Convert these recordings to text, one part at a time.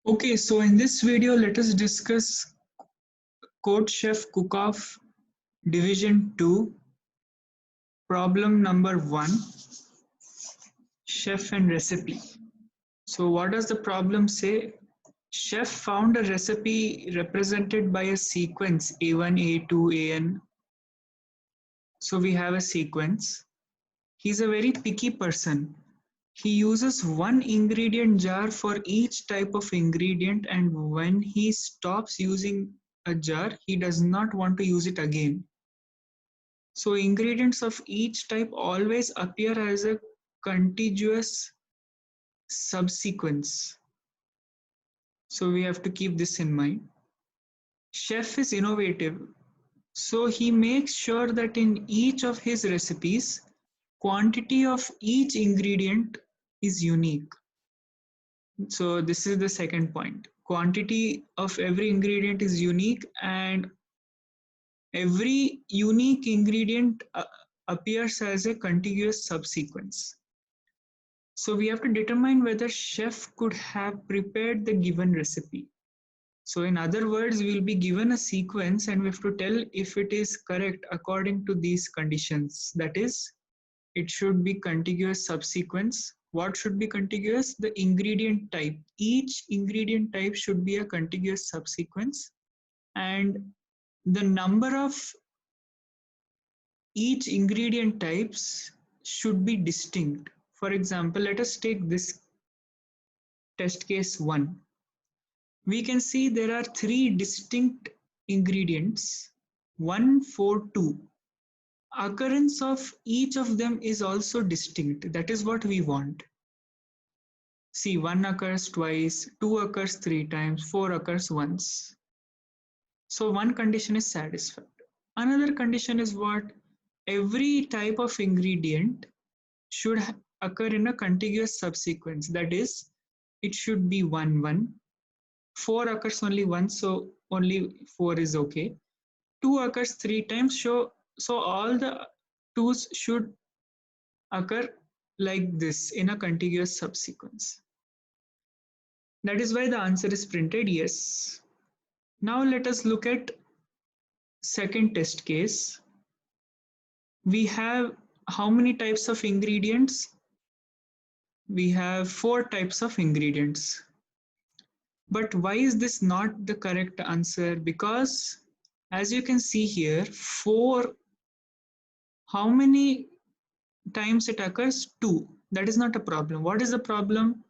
Okay, so in this video, let us discuss Code Chef Cook-Off Division 2, problem number 1, Chef and Recipe. So what does the problem say? Chef found a recipe represented by a sequence A1, A2, AN. So we have a sequence. He's a very picky person. He uses one ingredient jar for each type of ingredient, and when he stops using a jar, he does not want to use it again. So ingredients of each type always appear as a contiguous subsequence. So we have to keep this in mind. Chef is innovative, so he makes sure that in each of his recipes, quantity of each ingredient is unique. So this is the second point. Quantity of every ingredient is unique, and every unique ingredient appears as a contiguous subsequence. So we have to determine whether chef could have prepared the given recipe. So in other words, we will be given a sequence and we have to tell if it is correct according to these conditions. That is, it should be contiguous subsequence. What should be contiguous? The ingredient type. Each ingredient type should be a contiguous subsequence, and the number of each ingredient types should be distinct. For example, let us take this test case 1. We can see there are 3 distinct ingredients, 1, 4, 2. Occurrence of each of them is also distinct. That is what we want. See, 1 occurs twice, 2 occurs 3 times, 4 occurs once. So one condition is satisfied. Another condition is what? Every type of ingredient should occur in a contiguous subsequence. That is, it should be 1, 1. 4 occurs only once, so only 4 is okay. 2 occurs 3 times, so all the 2's should occur like this in a contiguous subsequence. That is why the answer is printed yes. Now let us look at second test case. We have how many types of ingredients? We have 4 types of ingredients. But why is this not the correct answer? Because as you can see here, 4, how many times it occurs? 2. That is not a problem. What is the problem?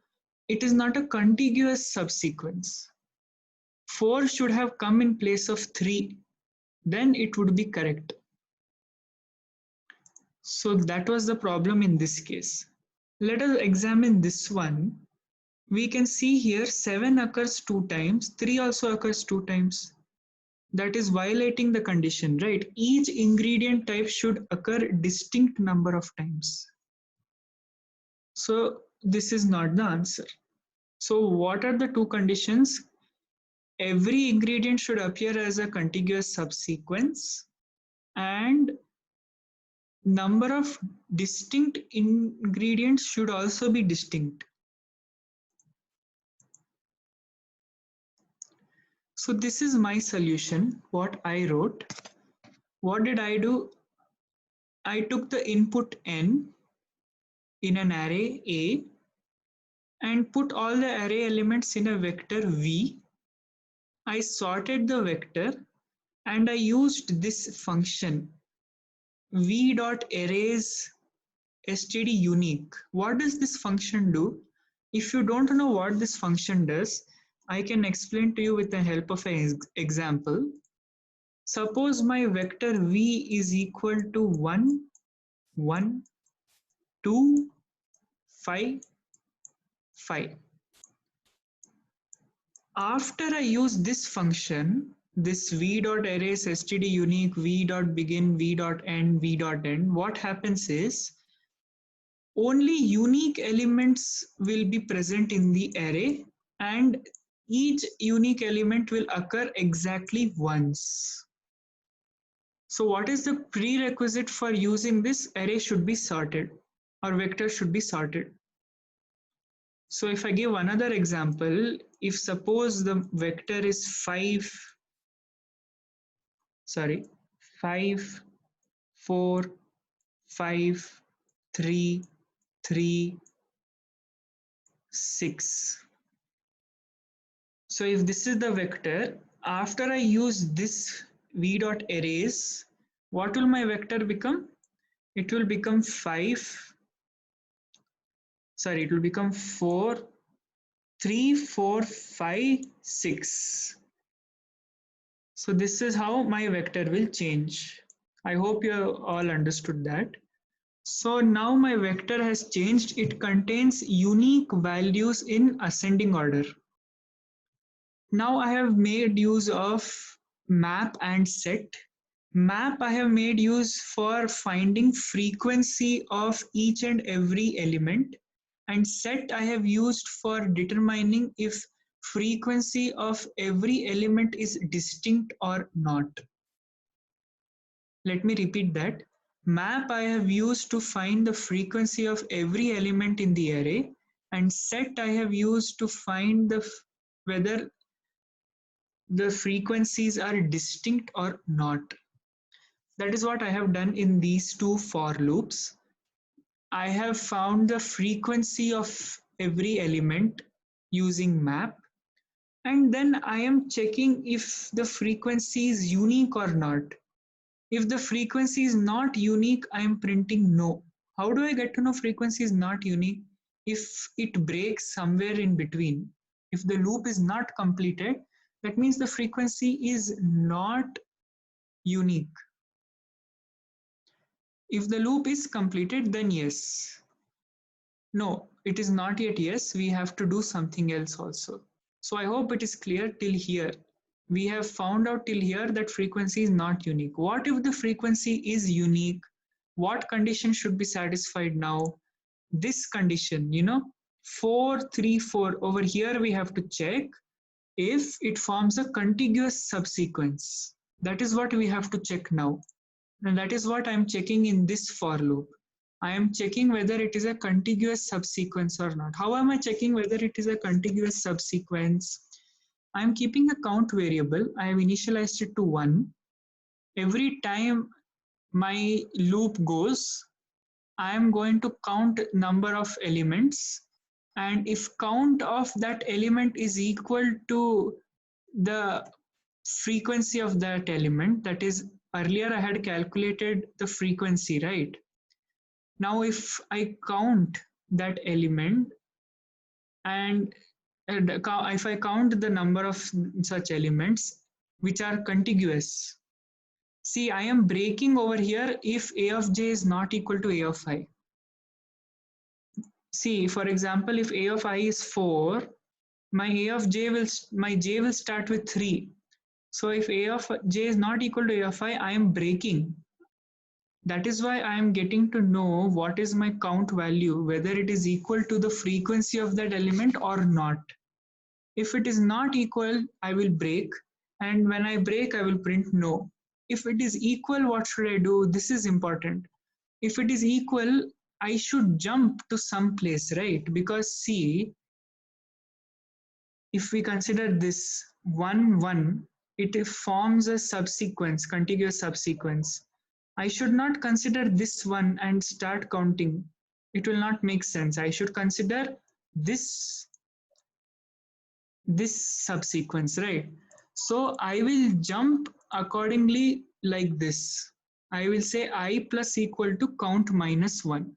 It is not a contiguous subsequence. 4 should have come in place of 3. Then it would be correct. So that was the problem in this case. Let us examine this one. We can see here 7 occurs 2 times, 3 also occurs 2 times. That is violating the condition, right? Each ingredient type should occur distinct number of times. So this is not the answer. So what are the 2 conditions? Every ingredient should appear as a contiguous subsequence, and number of distinct ingredients should also be distinct. So this is my solution, what I wrote. What did I do? I took the input n in an array A and put all the array elements in a vector V. I sorted the vector and I used this function v.arrays std unique. What does this function do? If you don't know what this function does, I can explain to you with the help of an example. Suppose my vector v is equal to 1, 1, 2, 5, 5. After I use this function, this v.arrays std unique, v.begin, v.end, v.end, what happens is only unique elements will be present in the array, and each unique element will occur exactly once. So what is the prerequisite for using this? Array should be sorted or vector should be sorted. So if I give another example, if suppose the vector is 5, 4, 5, 3, 3, 6. So if this is the vector, after I use this v dot arrays, what will my vector become? It will become 4, 3, 4, 5, 6. So this is how my vector will change. I hope you all understood that. So now my vector has changed. It contains unique values in ascending order. Now I have made use of map and set. Map I have made use for finding frequency of each and every element, and set I have used for determining if frequency of every element is distinct or not. Let me repeat that. Map I have used to find the frequency of every element in the array, and set I have used to find whether the frequencies are distinct or not. That is what I have done in these two for loops. I have found the frequency of every element using map, and then I am checking if the frequency is unique or not. If the frequency is not unique, I am printing no. How do I get to know frequency is not unique? If it breaks somewhere in between, if the loop is not completed, that means the frequency is not unique. If the loop is completed, then yes. No, it is not yet yes. We have to do something else also. So I hope it is clear till here. We have found out till here that frequency is not unique. What if the frequency is unique? What condition should be satisfied now? This condition, 4, 3, 4. Over here we have to check if it forms a contiguous subsequence. That is what we have to check now. And that is what I am checking in this for loop. I am checking whether it is a contiguous subsequence or not. How am I checking whether it is a contiguous subsequence? I am keeping a count variable. I have initialized it to 1. Every time my loop goes, I am going to count number of elements. And if count of that element is equal to the frequency of that element, that is, earlier I had calculated the frequency, right? Now if I count that element and if I count the number of such elements which are contiguous, see, I am breaking over here if a of j is not equal to a of I. See, for example, if a of I is 4, my j will start with 3. So if a of j is not equal to a of I am breaking. That is why I am getting to know what is my count value, whether it is equal to the frequency of that element or not. If it is not equal, I will break. And when I break, I will print no. If it is equal, what should I do? This is important. If it is equal, I should jump to some place, right? Because see, if we consider this 1, 1, it forms a subsequence, contiguous subsequence. I should not consider this one and start counting. It will not make sense. I should consider this subsequence, right? So I will jump accordingly like this. I will say I plus equal to count minus 1.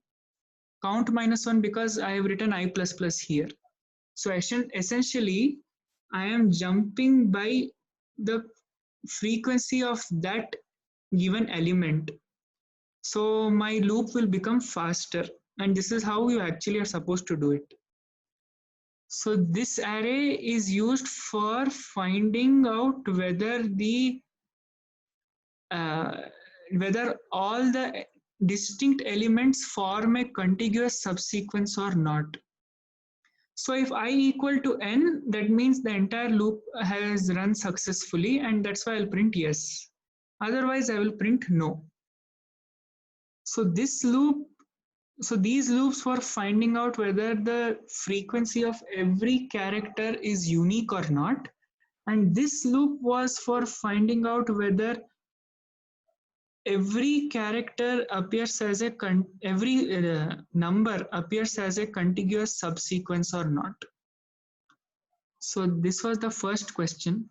Count minus 1 because I have written I plus plus here. So essentially, I am jumping by the frequency of that given element. So my loop will become faster, and this is how you actually are supposed to do it. So this array is used for finding out whether whether all the distinct elements form a contiguous subsequence or not. So if I equal to n, that means the entire loop has run successfully, and that's why I'll print yes. Otherwise, I will print no. So this loop So these loops were finding out whether the frequency of every character is unique or not. And this loop was for finding out whether every character appears as a every number appears as a contiguous subsequence or not. So this was the first question.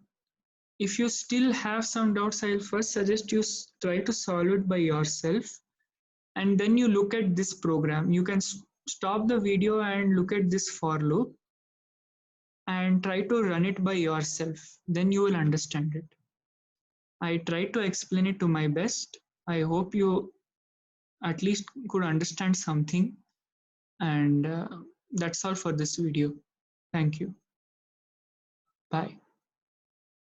If you still have some doubts, I'll first suggest you try to solve it by yourself, and then you look at this program. You can stop the video and look at this for loop and try to run it by yourself. Then you will understand it. I tried to explain it to my best. I hope you at least could understand something. And that's all for this video. Thank you. Bye.